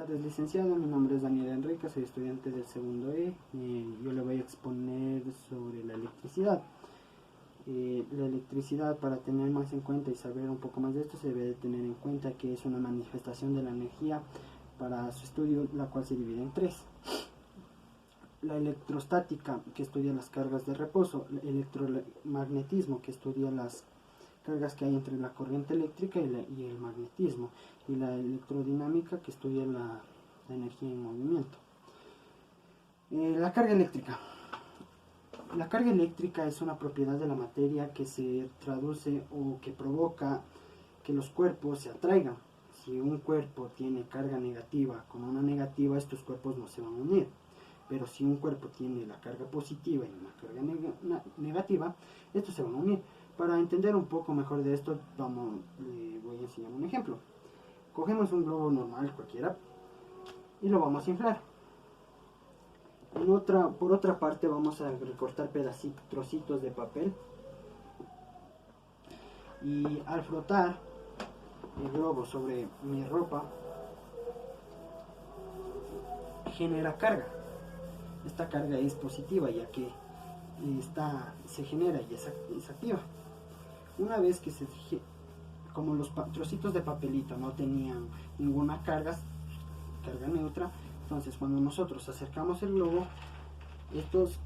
tardes, licenciado. Mi nombre es Daniel Enrique, soy estudiante del segundo E. Yo le voy a exponer sobre la electricidad. La electricidad, para tener más en cuenta y saber un poco más de esto, se debe de tener en cuenta que es una manifestación de la energía para su estudio, la cual se divide en tres. La electrostática, que estudia las cargas de reposo; el electromagnetismo, que estudia las cargas que hay entre la corriente eléctrica y el magnetismo; y la electrodinámica, que estudia la energía en movimiento. La carga eléctrica. La carga eléctrica es una propiedad de la materia que se traduce o que provoca que los cuerpos se atraigan. Si un cuerpo tiene carga negativa con una negativa, estos cuerpos no se van a unir. Pero si un cuerpo tiene la carga positiva y una carga negativa, estos se van a unir. Para entender un poco mejor de esto, voy a enseñar un ejemplo. Cogemos un globo normal cualquiera y lo vamos a inflar. Por otra parte, vamos a recortar trocitos de papel, y al frotar el globo sobre mi ropa genera carga. Esta carga es positiva, ya que se genera y es activa. Una vez que como los trocitos de papelito no tenían ninguna carga neutra, entonces cuando nosotros acercamos el globo, estos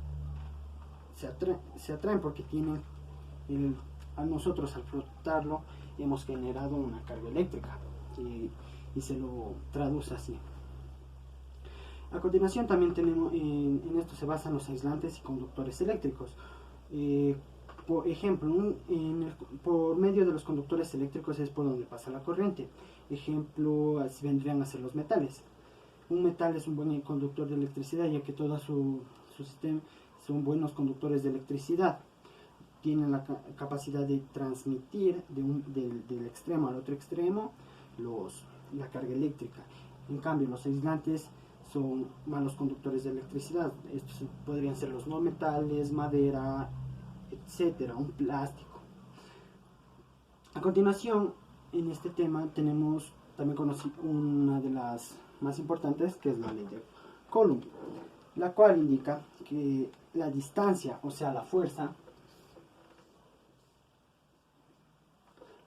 se atraen porque a nosotros, al frotarlo, hemos generado una carga eléctrica, y se lo traduce así. A continuación también tenemos, en esto se basan los aislantes y conductores eléctricos. Por ejemplo, por medio de los conductores eléctricos es por donde pasa la corriente. Ejemplo, vendrían a ser los metales. Un metal es un buen conductor de electricidad, ya que todo su sistema son buenos conductores de electricidad. Tienen la capacidad de transmitir del extremo al otro extremo la carga eléctrica. En cambio, los aislantes son malos conductores de electricidad. Estos podrían ser los no metales, madera, etcétera, un plástico. A continuación, en este tema tenemos también una de las más importantes, que es la ley de Coulomb, la cual indica que la distancia, o sea la fuerza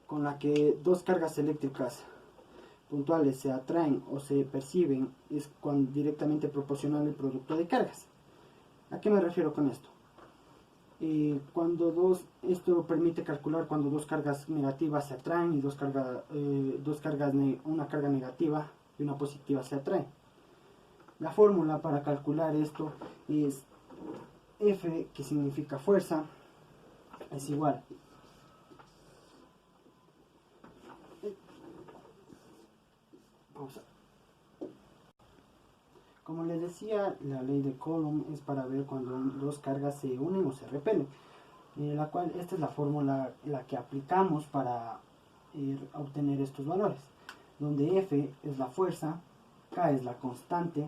con la que dos cargas eléctricas puntuales se atraen o se perciben, es directamente proporcional al producto de cargas. ¿A qué me refiero con esto? Esto permite calcular cuando dos cargas negativas se atraen y una carga negativa y una positiva se atraen. La fórmula para calcular esto es F, que significa fuerza, es igual como les decía, la ley de Coulomb es para ver cuando dos cargas se unen o se repelen, esta es la fórmula la que aplicamos para obtener estos valores, donde F es la fuerza, K es la constante,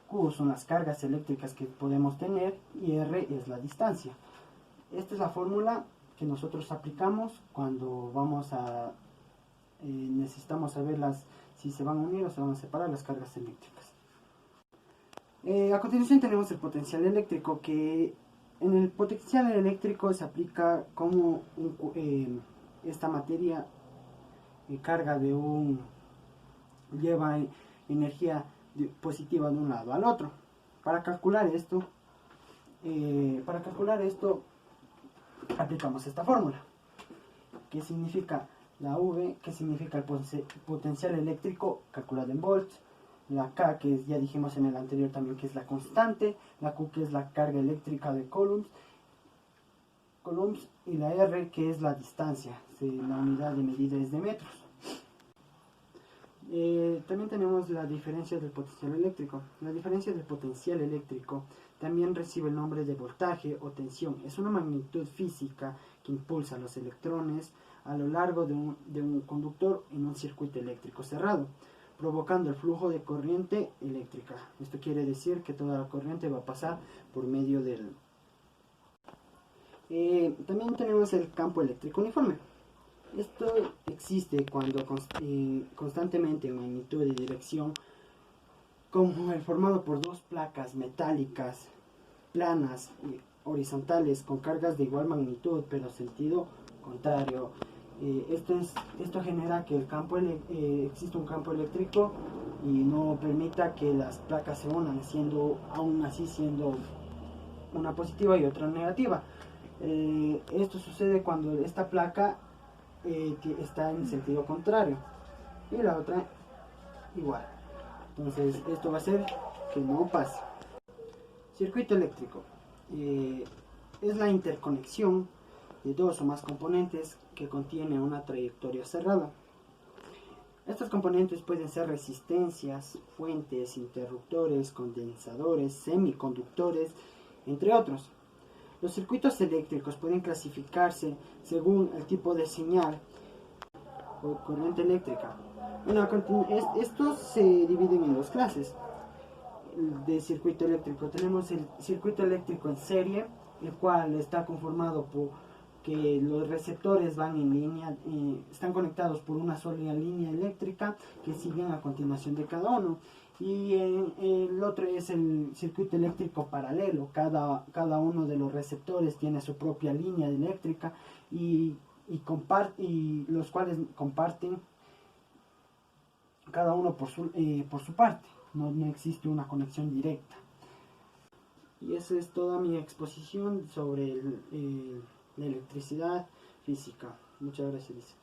Q son las cargas eléctricas que podemos tener y R es la distancia. Esta es la fórmula que nosotros aplicamos cuando necesitamos saber si se van a unir o se van a separar las cargas eléctricas. A continuación tenemos el potencial eléctrico, que en el potencial eléctrico se aplica como esta materia lleva energía positiva de un lado al otro. Para calcular esto aplicamos esta fórmula, que significa la V, que significa el potencial eléctrico calculado en volts; la K, que ya dijimos en el anterior también que es la constante; la Q, que es la carga eléctrica de Coulomb; y la R, que es la distancia. La unidad de medida es de metros. También tenemos la diferencia del potencial eléctrico. La diferencia del potencial eléctrico también recibe el nombre de voltaje o tensión. Es una magnitud física que impulsa los electrones a lo largo de un conductor en un circuito eléctrico cerrado, provocando el flujo de corriente eléctrica. Esto quiere decir que toda la corriente va a pasar por medio del... también tenemos el campo eléctrico uniforme. Esto existe cuando constantemente en magnitud y dirección como el formado por dos placas metálicas planas y horizontales con cargas de igual magnitud pero sentido contrario. Esto genera que exista un campo eléctrico y no permita que las placas se unan, aún así siendo una positiva y otra negativa. Esto sucede cuando esta placa está en sentido contrario y la otra igual. Entonces esto va a hacer que no pase. Circuito eléctrico es la interconexión de dos o más componentes que contiene una trayectoria cerrada. Estos componentes pueden ser resistencias, fuentes, interruptores, condensadores, semiconductores, entre otros. Los circuitos eléctricos pueden clasificarse según el tipo de señal o corriente eléctrica. Estos se dividen en dos clases de circuito eléctrico. Tenemos el circuito eléctrico en serie, el cual está conformado por que los receptores van en línea, están conectados por una sola línea eléctrica que siguen a continuación de cada uno. Y el otro es el circuito eléctrico paralelo. Cada uno de los receptores tiene su propia línea eléctrica y los cuales comparten cada uno por su parte. No existe una conexión directa. Y esa es toda mi exposición sobre la electricidad física. Muchas gracias.